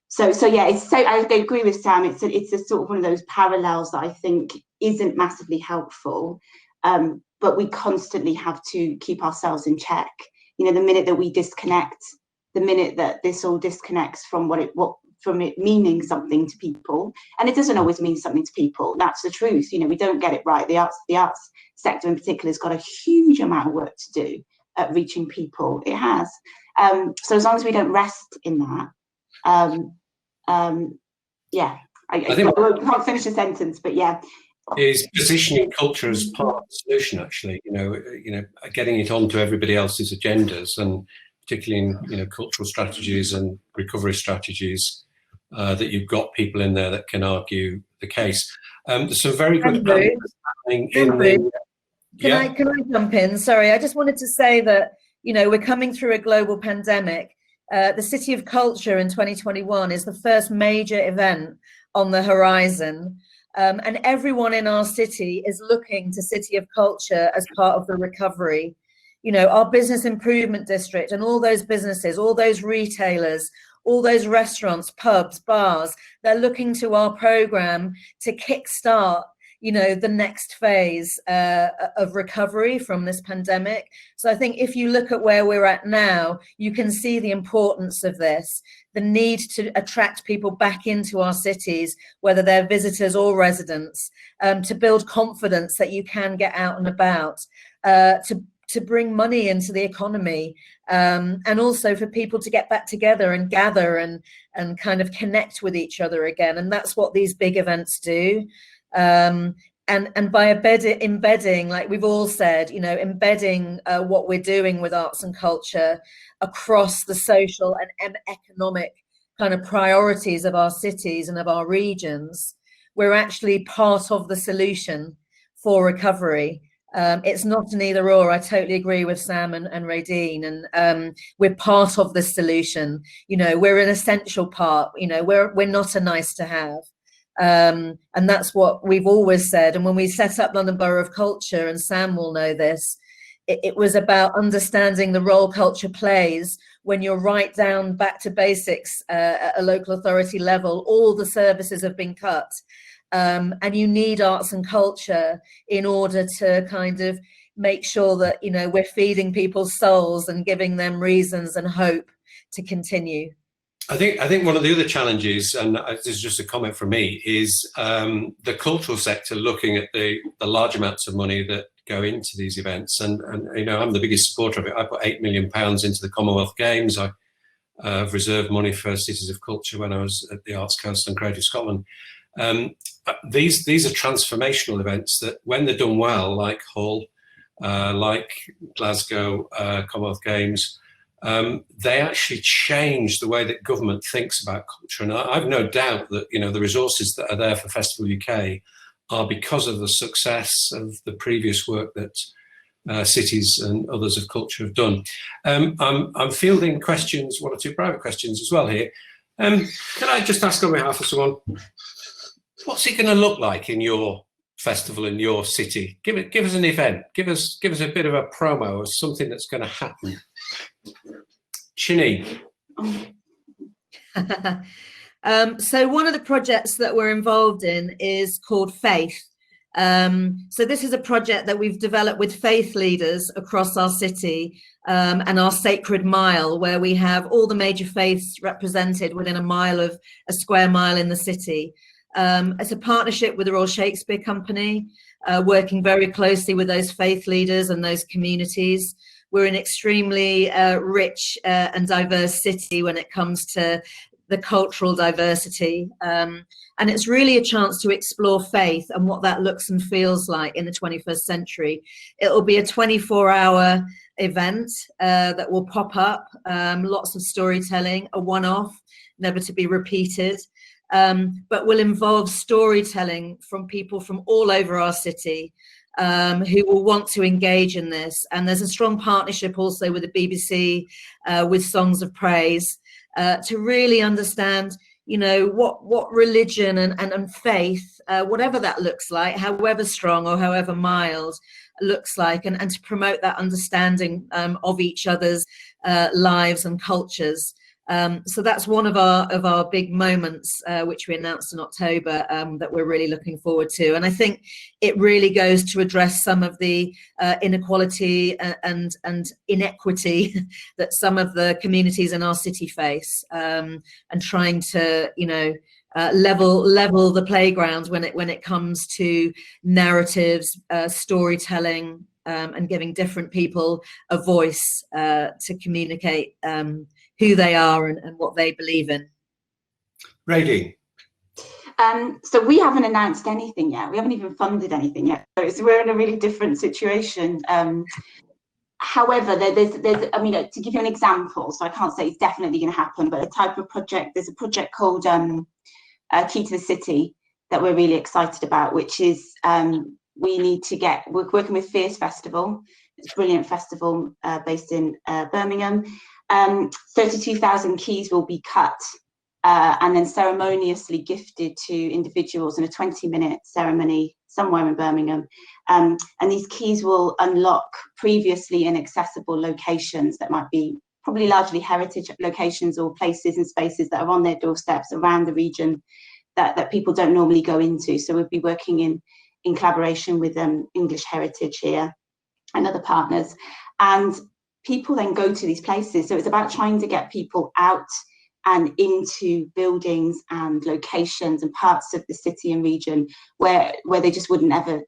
So yeah, I agree with Sam. It's a sort of one of those parallels that I think isn't massively helpful, but we constantly have to keep ourselves in check. You know, the minute that we disconnect, the minute that this all disconnects from from it meaning something to people, and it doesn't always mean something to people. That's the truth. You know, we don't get it right. The arts sector in particular has got a huge amount of work to do at reaching people. It has. So as long as we don't rest in that, yeah. I can't finish a sentence, but yeah. Is positioning culture as part of the solution, actually. You know, getting it onto everybody else's agendas, and particularly in cultural strategies and recovery strategies, that you've got people in there that can argue the case. There's some very good happening in the. Can I jump in? Sorry, I just wanted to say that, you know, we're coming through a global pandemic. The City of Culture in 2021 is the first major event on the horizon. And everyone in our city is looking to City of Culture as part of the recovery. You know, our business improvement district and all those businesses, all those retailers, all those restaurants, pubs, bars, they're looking to our programme to kickstart, you know, the next phase of recovery from this pandemic. So I think if you look at where we're at now, you can see the importance of this, the need to attract people back into our cities, whether they're visitors or residents, to build confidence that you can get out and about, to bring money into the economy, and also for people to get back together and gather and kind of connect with each other again. And that's what these big events do. And by embedding, like we've all said, you know, embedding what we're doing with arts and culture across the social and economic kind of priorities of our cities and of our regions, we're actually part of the solution for recovery. It's not an either or. I totally agree with Sam and Raidene, and we're part of the solution. You know, we're an essential part. You know, we're not a nice to have. And that's what we've always said. And when we set up London Borough of Culture, and Sam will know this, it was about understanding the role culture plays when you're right down back to basics at a local authority level. All the services have been cut, and you need arts and culture in order to kind of make sure that, you know, we're feeding people's souls and giving them reasons and hope to continue. I think one of the other challenges, and this is just a comment from me, is the cultural sector looking at the large amounts of money that go into these events. And you know, I'm the biggest supporter of it. I put £8 million into the Commonwealth Games. I've reserved money for Cities of Culture when I was at the Arts Council and Creative Scotland. These are transformational events that, when they're done well, like Hull, like Glasgow, Commonwealth Games, they actually change the way that government thinks about culture. And I've no doubt that, you know, the resources that are there for Festival UK are because of the success of the previous work that cities and others of culture have done. I'm fielding questions, one or two private questions as well here. Can I just ask on behalf of someone, what's it going to look like in your festival in your city? Give us an event. Give us a bit of a promo of something that's going to happen. Chenine. So one of the projects that we're involved in is called Faith. So this is a project that we've developed with faith leaders across our city, and our Sacred Mile, where we have all the major faiths represented within a square mile in the city. It's a partnership with the Royal Shakespeare Company, working very closely with those faith leaders and those communities. We're an extremely rich and diverse city when it comes to the cultural diversity. And it's really a chance to explore faith and what that looks and feels like in the 21st century. It'll be a 24-hour event that will pop up, lots of storytelling, a one-off, never to be repeated, but will involve storytelling from people from all over our city, who will want to engage in this. And there's a strong partnership also with the BBC, with Songs of Praise, to really understand, you know, what religion and faith, whatever that looks like, however strong or however mild, looks like, and to promote that understanding of each other's lives and cultures. So that's one of our big moments, which we announced in October, that we're really looking forward to. And I think it really goes to address some of the inequality and inequity that some of the communities in our city face, and trying to, you know, level the playground when it comes to narratives, storytelling, and giving different people a voice to communicate who they are and what they believe in. Raidene. So we haven't announced anything yet. We haven't even funded anything yet. So we're in a really different situation. However, there's, I mean, to give you an example, so I can't say it's definitely going to happen, but a type of project, there's a project called Key to the City that we're really excited about, which is we're working with Fierce Festival. It's a brilliant festival based in Birmingham. 32,000 keys will be cut and then ceremoniously gifted to individuals in a 20-minute ceremony somewhere in Birmingham. And these keys will unlock previously inaccessible locations that might be probably largely heritage locations or places and spaces that are on their doorsteps around the region that people don't normally go into. So we'll be working in collaboration with English Heritage here and other partners. And people then go to these places. So it's about trying to get people out and into buildings and locations and parts of the city and region where they just wouldn't ever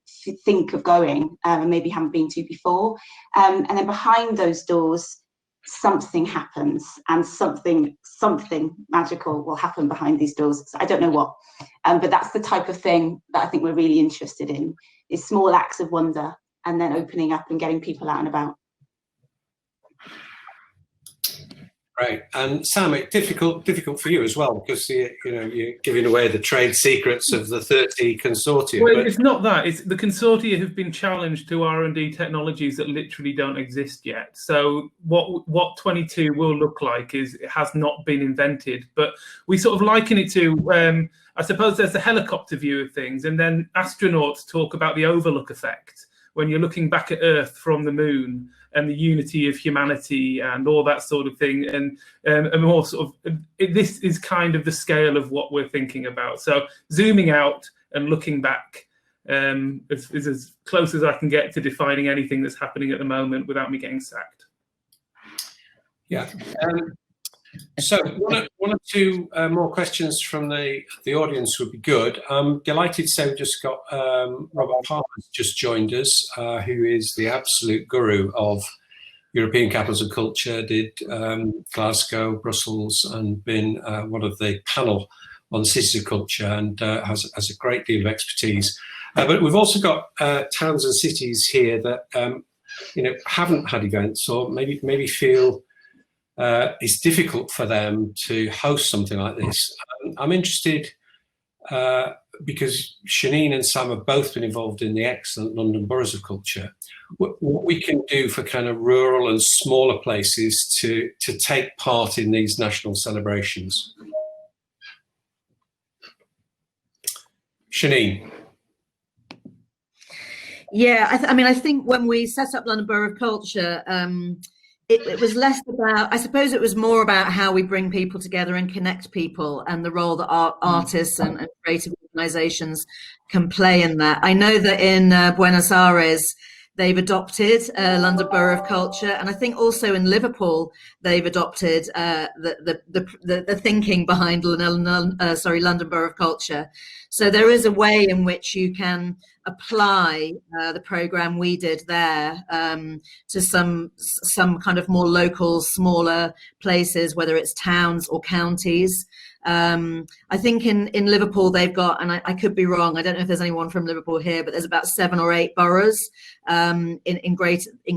think of going, and maybe haven't been to before. And then behind those doors, something happens, and something magical will happen behind these doors. So I don't know what, but that's the type of thing that I think we're really interested in, is small acts of wonder and then opening up and getting people out and about. Right, and Sam, it's difficult for you as well, because you're giving away the trade secrets of the 30 consortia. Well, it's not that. It's the consortia have been challenged to R&D technologies that literally don't exist yet. So what 22 will look like is it has not been invented, but we sort of liken it to, I suppose there's the helicopter view of things, and then astronauts talk about the overlook effect, when you're looking back at Earth from the moon and the unity of humanity and all that sort of thing. And more sort of, this is kind of the scale of what we're thinking about. So zooming out and looking back is as close as I can get to defining anything that's happening at the moment without me getting sacked. Yeah. So one or two more questions from the audience would be good. I'm delighted to say we've just got Robert Palmer's just joined us, who is the absolute guru of European capitals of culture, did Glasgow, Brussels, and been one of the panel on cities of culture, and has a great deal of expertise. But we've also got towns and cities here that haven't had events, or maybe feel it's difficult for them to host something like this. I'm interested because Chenine and Sam have both been involved in the excellent London Boroughs of Culture. What we can do for kind of rural and smaller places to take part in these national celebrations. Chenine. Yeah, I think when we set up London Borough of Culture, it was less about, I suppose it was more about how we bring people together and connect people, and the role that artists and creative organizations can play in that. I know that in Buenos Aires, they've adopted London Borough of Culture, and I think also in Liverpool, they've adopted the thinking behind London Borough of Culture. So there is a way in which you can apply the program we did there to some kind of more local, smaller places, whether it's towns or counties. I think in Liverpool they've got, and I could be wrong, I don't know if there's anyone from Liverpool here, but there's about 7 or 8 boroughs in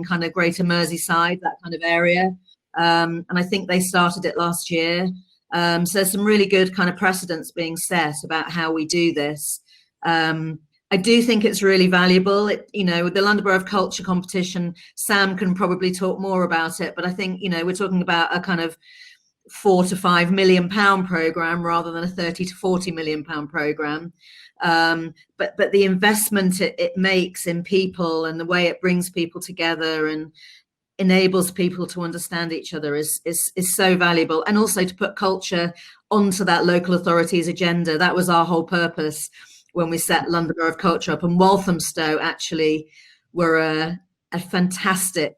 kind of Greater Merseyside, that kind of area. And I think they started it last year. So there's some really good kind of precedents being set about how we do this. I do think it's really valuable. You know, the London Borough of Culture competition, Sam can probably talk more about it, but I think, you know, we're talking about a kind of £4 to £5 million programme rather than a £30 to £40 million programme. But the investment it makes in people and the way it brings people together and enables people to understand each other is so valuable. And also to put culture onto that local authority's agenda. That was our whole purpose when we set London Borough of Culture up. And Walthamstow actually were a fantastic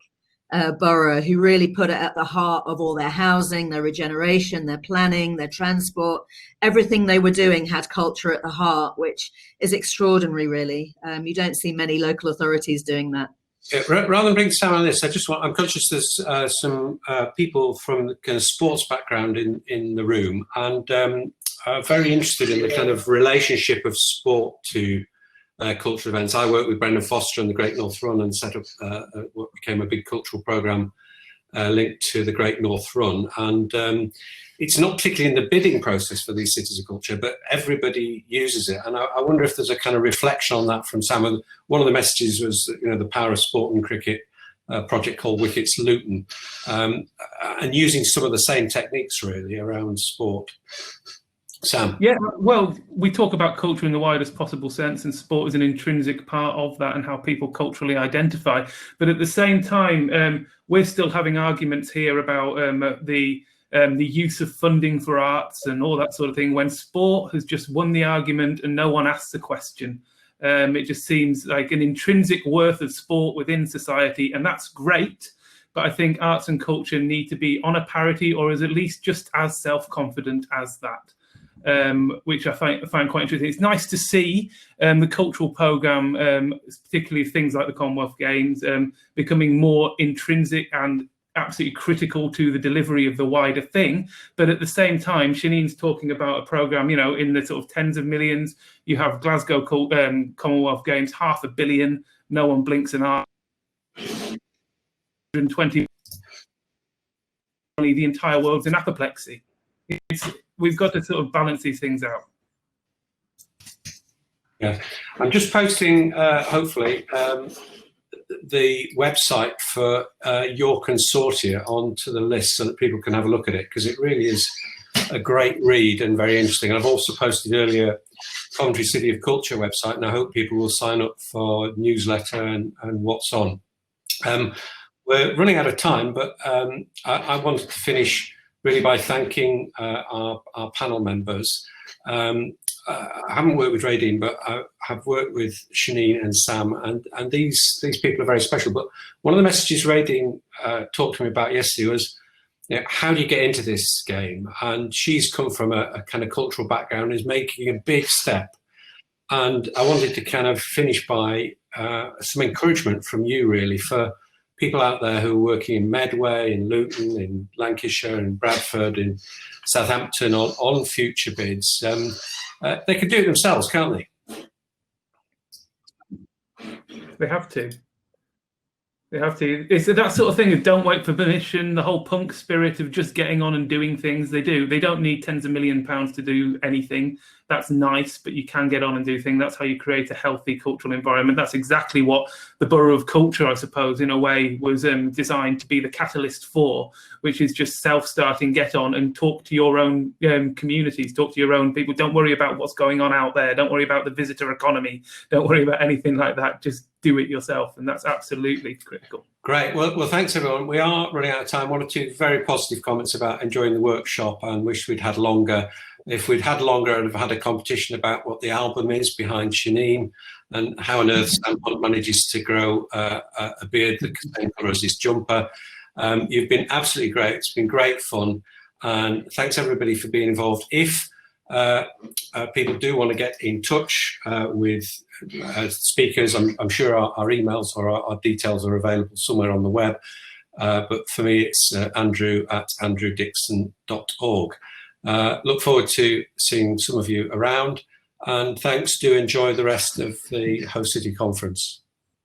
borough who really put it at the heart of all their housing, their regeneration, their planning, their transport. Everything they were doing had culture at the heart, which is extraordinary, really. You don't see many local authorities doing that. Yeah, rather than bring Sam on this, I'm conscious there's some people from the kind of sports background in the room, and very interested in the kind of relationship of sport to cultural events. I worked with Brendan Foster and the Great North Run and set up what became a big cultural programme linked to the Great North Run. And it's not particularly in the bidding process for these cities of culture, but everybody uses it. And I wonder if there's a kind of reflection on that from Sam. One of the messages was, you know, the power of sport and cricket, project called Wickets Luton, and using some of the same techniques really around sport. Sam? Yeah, well, we talk about culture in the widest possible sense, and sport is an intrinsic part of that and how people culturally identify. But at the same time, we're still having arguments here about the use of funding for arts and all that sort of thing, when sport has just won the argument and no one asks a question. It just seems like an intrinsic worth of sport within society, and that's great. But I think arts and culture need to be on a parity, or is at least just as self-confident as that. Which I find quite interesting. It's nice to see the cultural programme, particularly things like the Commonwealth Games, becoming more intrinsic and absolutely critical to the delivery of the wider thing. But at the same time, Chenine's talking about a programme, you know, in the sort of tens of millions. You have Glasgow Commonwealth Games, $500 million, no one blinks an eye. 120, the entire world's in apoplexy. We've got to sort of balance these things out. Yeah, I'm just posting, hopefully, the website for your consortia onto the list so that people can have a look at it, because it really is a great read and very interesting. And I've also posted earlier Coventry City of Culture website, and I hope people will sign up for newsletter and what's on. We're running out of time, but I wanted to finish really by thanking our panel members. I haven't worked with Raidene, but I have worked with Chenine and Sam, and these people are very special. But one of the messages Raidene talked to me about yesterday was, you know, how do you get into this game? And she's come from a kind of cultural background, is making a big step. And I wanted to kind of finish by some encouragement from you, really, for people out there who are working in Medway, in Luton, in Lancashire, in Bradford, in Southampton on future bids. They can do it themselves, can't they? They have to. They have to. It's that sort of thing of don't wait for permission, the whole punk spirit of just getting on and doing things. They do. They don't need tens of £1 million to do anything. That's nice, but you can get on and do things. That's how you create a healthy cultural environment. That's exactly what the Borough of Culture, I suppose, in a way, was designed to be the catalyst for, which is just self-starting, get on and talk to your own communities, talk to your own people. Don't worry about what's going on out there. Don't worry about the visitor economy. Don't worry about anything like that. Just do it yourself. And that's absolutely critical. Great. Well, thanks, everyone. We are running out of time. One or two very positive comments about enjoying the workshop and wish we'd had longer. If we'd had longer, I'd have had a competition about what the album is behind Chenine and how on earth Sam Hunt manages to grow a beard that the same colour as his jumper. You've been absolutely great. It's been great fun. And thanks, everybody, for being involved. If people do want to get in touch with speakers, I'm sure our emails or our details are available somewhere on the web. But for me, it's andrew@andrewdixon.org. Look forward to seeing some of you around, and thanks. Do enjoy the rest of the Host City Conference.